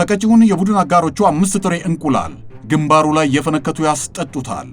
ተቀጪውን የቡድን አጋሮቹ 5 ጥሬ እንቁላል ግንባሩ ላይ የፈነከቱ ያስጠጡታል።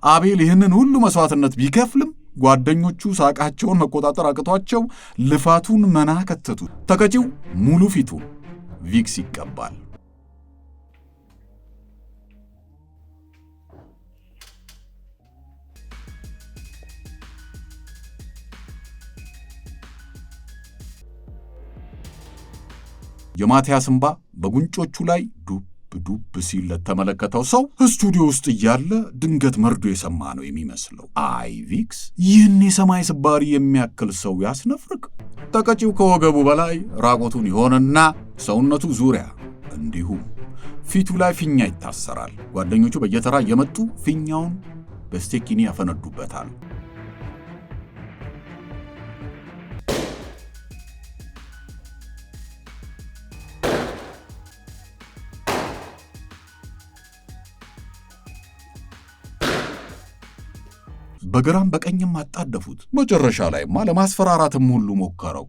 አቤል ይህንን ሁሉ መስዋዕትነት ቢከፍልም ጓደኞቹ ሳቃቸውን መቆጣጠር አቅቷቸው ልፋቱን መና ከተቱ። ተቀጪው ሙሉ ፊቱን ቪክስ ይቀባል። የማቲያስ እንባ በጉንጮቹ ላይ ዱብ ሲል ለተመለከተው ሰው ስቱዲዮ ውስጥ እያለ ድንገት መርዶ የሰማ ነው የሚመስለው። አይ ቪክስ፣ ይህን የሰማይ ስባሪ የሚያክል ሰው ያስነፍርቅ። ተቀጪው ከወገቡ በላይ ራቆቱን ይሆንና ሰውነቱ ዙሪያ እንዲሁም ፊቱ ላይ ፊኛ ይታሰራል። ጓደኞቹ በየተራ እየመጡ ፊኛውን በስቴኪኒ ያፈነዱበታል። በግራም በቀኝም አጣደፉት። መጨረሻ ላይማ ለማስፈራራትም ሁሉ ሞከረው።